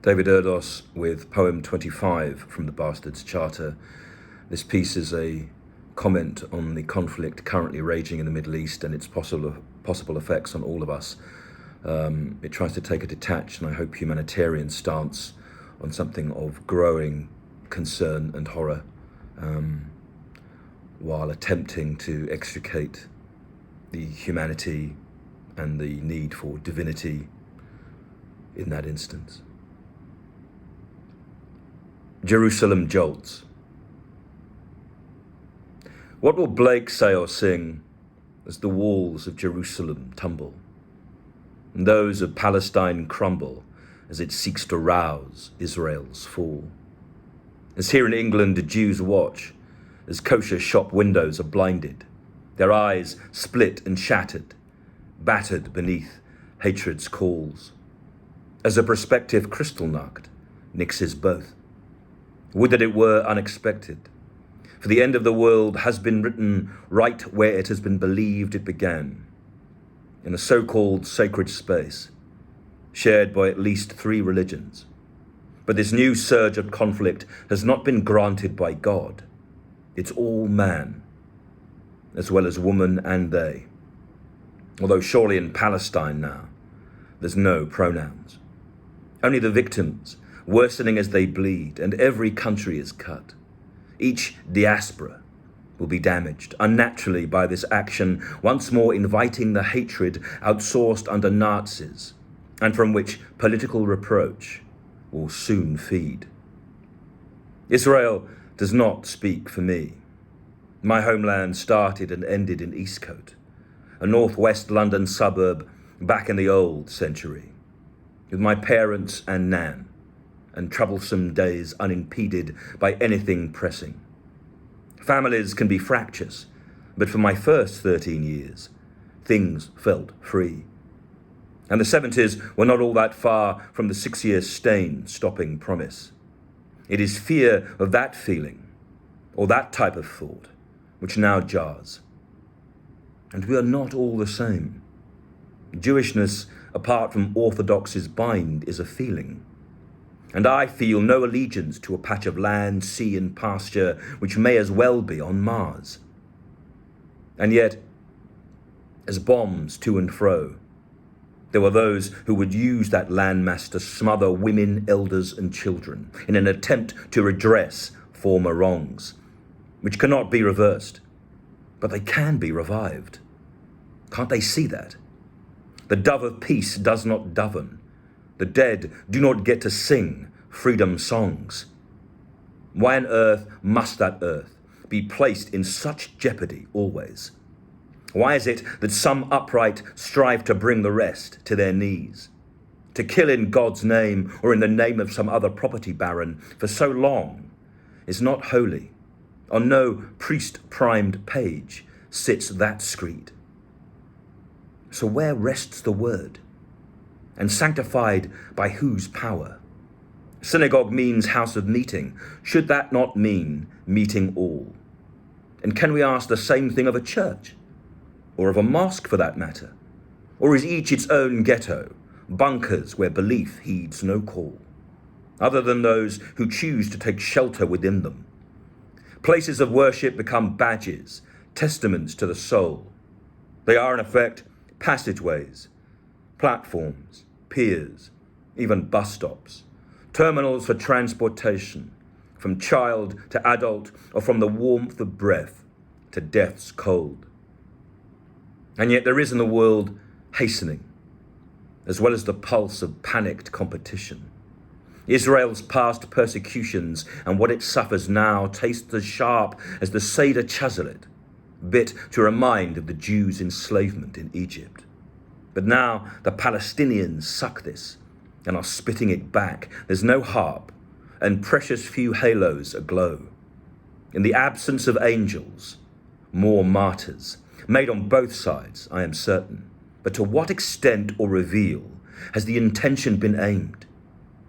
David Erdos with poem 25 from the Bastard's Charter. This piece is a comment on the conflict currently raging in the Middle East and its possible effects on all of us. It tries to take a detached and I hope humanitarian stance on something of growing concern and horror, while attempting to extricate the humanity and the need for divinity in that instance. Jerusalem JOLTS. What will Blake say or sing as the walls of Jerusalem tumble, and those of Palestine crumble as it seeks to rouse Israel's fall? As here in England the Jews watch, as kosher shop windows are blinded, their eyes split and shattered, battered beneath hatred's calls, as a prospective Kristallnacht nixes both. Would that it were unexpected, for the end of the world has been written right where it has been believed it began, in a so-called sacred space, shared by at least 3 religions. But this new surge of conflict has not been granted by God. It's all man, as well as woman and they. Although surely in Palestine now, there's no pronouns. Only the victims, worsening as they bleed, and every country is cut. Each diaspora will be damaged unnaturally by this action, once more inviting the hatred outsourced under Nazis, and from which political reproach will soon feed. Israel does not speak for me. My homeland started and ended in Eastcote, a northwest London suburb back in the old century, with my parents and Nan, and troublesome days unimpeded by anything pressing. Families can be fractious, but for my first 13 years, things felt free. And the 70s were not all that far from the 6-year stain stopping promise. It is fear of that feeling, or that type of thought, which now jars. And we are not all the same. Jewishness, apart from Orthodoxy's bind, is a feeling. And I feel no allegiance to a patch of land, sea and pasture which may as well be on Mars. And yet, as bombs to and fro, there were those who would use that landmass to smother women, elders and children in an attempt to redress former wrongs, which cannot be reversed, but they can be revived. Can't they see that? The dove of peace does not doven. The dead do not get to sing freedom songs. Why on earth must that earth be placed in such jeopardy always? Why is it that some upright strive to bring the rest to their knees? To kill in God's name or in the name of some other property baron for so long is not holy. On no priest-primed page sits that screed. So where rests the word? And sanctified by whose power? Synagogue means house of meeting. Should that not mean meeting all? And can we ask the same thing of a church? Or of a mosque for that matter? Or is each its own ghetto, bunkers where belief heeds no call, other than those who choose to take shelter within them? Places of worship become badges, testaments to the soul. They are in effect passageways, platforms, piers, even bus stops, terminals for transportation, from child to adult, or from the warmth of breath to death's cold. And yet there is in the world hastening, as well as the pulse of panicked competition. Israel's past persecutions and what it suffers now tastes as sharp as the Seder Chazelet, bit to remind of the Jews' enslavement in Egypt. But now the Palestinians suck this and are spitting it back. There's no harp and precious few halos aglow. In the absence of angels, more martyrs, made on both sides, I am certain. But to what extent or reveal has the intention been aimed?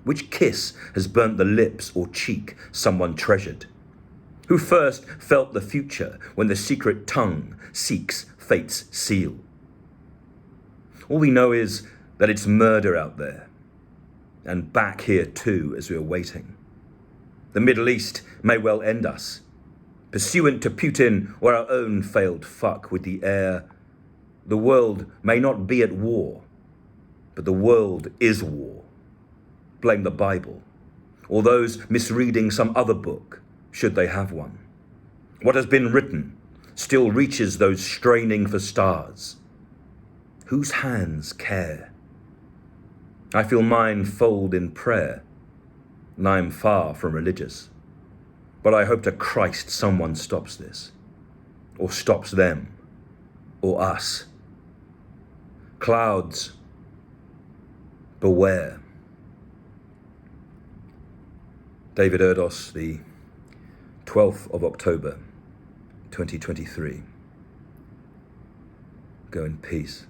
Which kiss has burnt the lips or cheek someone treasured? Who first felt the future when the secret tongue seeks fate's seal? All we know is that it's murder out there, and back here too as we are waiting. The Middle East may well end us, pursuant to Putin or our own failed fuck with the air. The world may not be at war, but the world is war. Blame the Bible, or those misreading some other book, should they have one. What has been written still reaches those straining for stars. Whose hands care? I feel mine fold in prayer, and I am far from religious. But I hope to Christ someone stops this, or stops them, or us. Clouds, beware. David Erdos, the 12th of October, 2023. Go in peace.